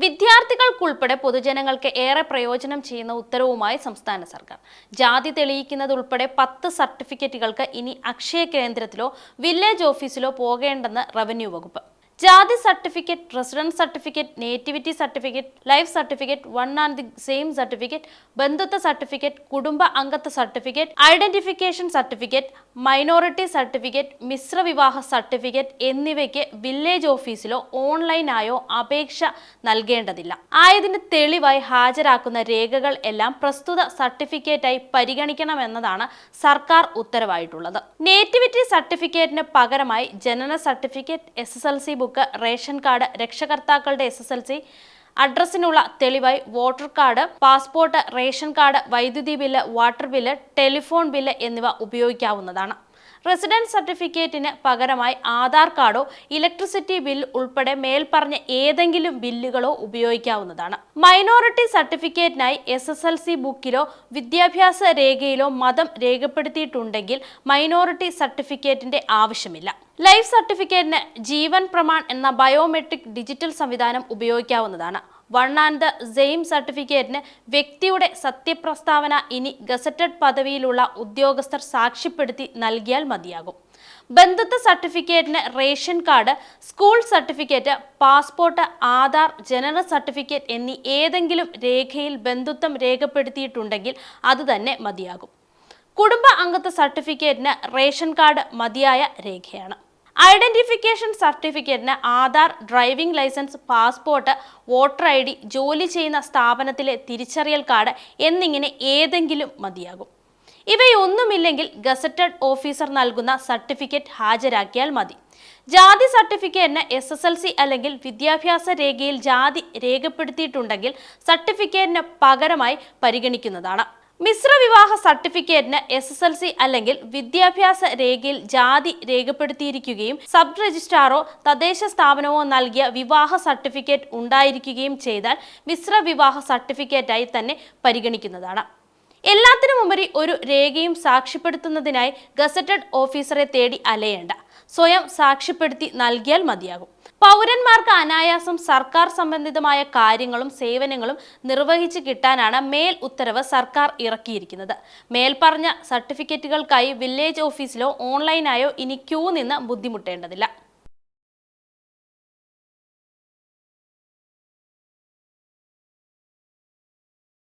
വിദ്യാർത്ഥികൾക്കുൾപ്പെടെ പൊതുജനങ്ങൾക്ക് ഏറെ പ്രയോജനം ചെയ്യുന്ന ഉത്തരവുമായി സംസ്ഥാന സർക്കാർ. ജാതി തെളിയിക്കുന്നതുൾപ്പെടെ 10 സർട്ടിഫിക്കറ്റുകൾക്ക് ഇനി അക്ഷയ കേന്ദ്രത്തിലോ വില്ലേജ് ഓഫീസിലോ പോകേണ്ടെന്ന് റവന്യൂ വകുപ്പ്. ജാതി certificate, residence certificate, nativity certificate, life certificate, one and the same certificate, ബന്ധുത്വ സർട്ടിഫിക്കറ്റ്, കുടുംബ അംഗത്വ certificate, identification certificate, minority certificate, മിശ്ര വിവാഹ സർട്ടിഫിക്കറ്റ് എന്നിവയ്ക്ക് വില്ലേജ് ഓഫീസിലോ ഓൺലൈനായോ അപേക്ഷ നൽകേണ്ടതില്ല. ആയതിന് തെളിവായി ഹാജരാക്കുന്ന രേഖകൾ എല്ലാം പ്രസ്തുത സർട്ടിഫിക്കറ്റായി പരിഗണിക്കണമെന്നതാണ് സർക്കാർ ഉത്തരവായിട്ടുള്ളത്. നേറ്റിവിറ്റി സർട്ടിഫിക്കറ്റിന് പകരമായി ജനന certificate, SSLC book, ration card, രക്ഷകർത്താക്കളുടെ SSLC, അഡ്രസ്സിനുള്ള തെളിവായി voter card, passport, ration card, വൈദ്യുതി bill, water bill, telephone bill എന്നിവ ഉപയോഗിക്കാവുന്നതാണ്. റെസിഡൻസ് സർട്ടിഫിക്കറ്റിന് പകരമായി ആധാർ കാർഡോ ഇലക്ട്രിസിറ്റി ബിൽ ഉൾപ്പെടെ മേൽപ്പറഞ്ഞ ഏതെങ്കിലും ബില്ലുകളോ ഉപയോഗിക്കാവുന്നതാണ്. മൈനോറിറ്റി സർട്ടിഫിക്കറ്റിനായി SSLC ബുക്കിലോ വിദ്യാഭ്യാസ രേഖയിലോ മതം രേഖപ്പെടുത്തിയിട്ടുണ്ടെങ്കിൽ മൈനോറിറ്റി സർട്ടിഫിക്കറ്റിന്റെ ആവശ്യമില്ല. ലൈഫ് സർട്ടിഫിക്കറ്റിന് ജീവൻ പ്രമാൺ എന്ന ബയോമെട്രിക് ഡിജിറ്റൽ സംവിധാനം ഉപയോഗിക്കാവുന്നതാണ്. വൺ ആൻഡ് ദ സെയിം സർട്ടിഫിക്കറ്റിന് വ്യക്തിയുടെ സത്യപ്രസ്താവന ഇനി ഗസറ്റഡ് പദവിയിലുള്ള ഉദ്യോഗസ്ഥർ സാക്ഷ്യപ്പെടുത്തി നൽകിയാൽ മതിയാകും. ബന്ധുത്വ സർട്ടിഫിക്കറ്റിന് ration card, school certificate, passport, Aadhaar, ജനന സർട്ടിഫിക്കറ്റ് എന്നീ ഏതെങ്കിലും രേഖയിൽ ബന്ധുത്വം രേഖപ്പെടുത്തിയിട്ടുണ്ടെങ്കിൽ അതുതന്നെ മതിയാകും. കുടുംബ അംഗത്വ സർട്ടിഫിക്കറ്റിന് റേഷൻ കാർഡ് മതിയായ രേഖയാണ്. ഐഡന്റിഫിക്കേഷൻ സർട്ടിഫിക്കറ്റിന് Aadhaar, driving licence, passport, voter ID, ജോലി ചെയ്യുന്ന സ്ഥാപനത്തിലെ തിരിച്ചറിയൽ കാർഡ് എന്നിങ്ങനെ ഏതെങ്കിലും മതിയാകും. ഇവയൊന്നുമില്ലെങ്കിൽ ഗസറ്റഡ് ഓഫീസർ നൽകുന്ന സർട്ടിഫിക്കറ്റ് ഹാജരാക്കിയാൽ മതി. ജാതി സർട്ടിഫിക്കറ്റിന് SSLC അല്ലെങ്കിൽ വിദ്യാഭ്യാസ രേഖയിൽ ജാതി രേഖപ്പെടുത്തിയിട്ടുണ്ടെങ്കിൽ സർട്ടിഫിക്കറ്റിന് പകരമായി പരിഗണിക്കുന്നതാണ്. മിശ്ര വിവാഹ സർട്ടിഫിക്കറ്റിന് SSLC അല്ലെങ്കിൽ വിദ്യാഭ്യാസ രേഖയിൽ ജാതി രേഖപ്പെടുത്തിയിരിക്കുകയും സബ് രജിസ്ട്രാറോ തദ്ദേശ സ്ഥാപനമോ നൽകിയ വിവാഹ സർട്ടിഫിക്കറ്റ് ഉണ്ടായിരിക്കുകയും ചെയ്താൽ മിശ്ര വിവാഹ സർട്ടിഫിക്കറ്റായി തന്നെ പരിഗണിക്കുന്നതാണ്. എല്ലാത്തിനുമുപരി ഒരു രേഖയും സാക്ഷ്യപ്പെടുത്തുന്നതിനായി ഗസറ്റഡ് ഓഫീസറെ തേടി അലയേണ്ട, സ്വയം സാക്ഷ്യപ്പെടുത്തി നൽകിയാൽ മതിയാകും. പൗരന്മാർക്ക് അനായാസം സർക്കാർ സംബന്ധിതമായ കാര്യങ്ങളും സേവനങ്ങളും നിർവഹിച്ചു കിട്ടാനാണ് മേൽ ഉത്തരവ് സർക്കാർ ഇറക്കിയിരിക്കുന്നത്. മേൽപ്പറഞ്ഞ സർട്ടിഫിക്കറ്റുകൾക്കായി വില്ലേജ് ഓഫീസിലോ ഓൺലൈനായോ ഇനി ക്യൂ നിന്ന് ബുദ്ധിമുട്ടേണ്ടതില്ല.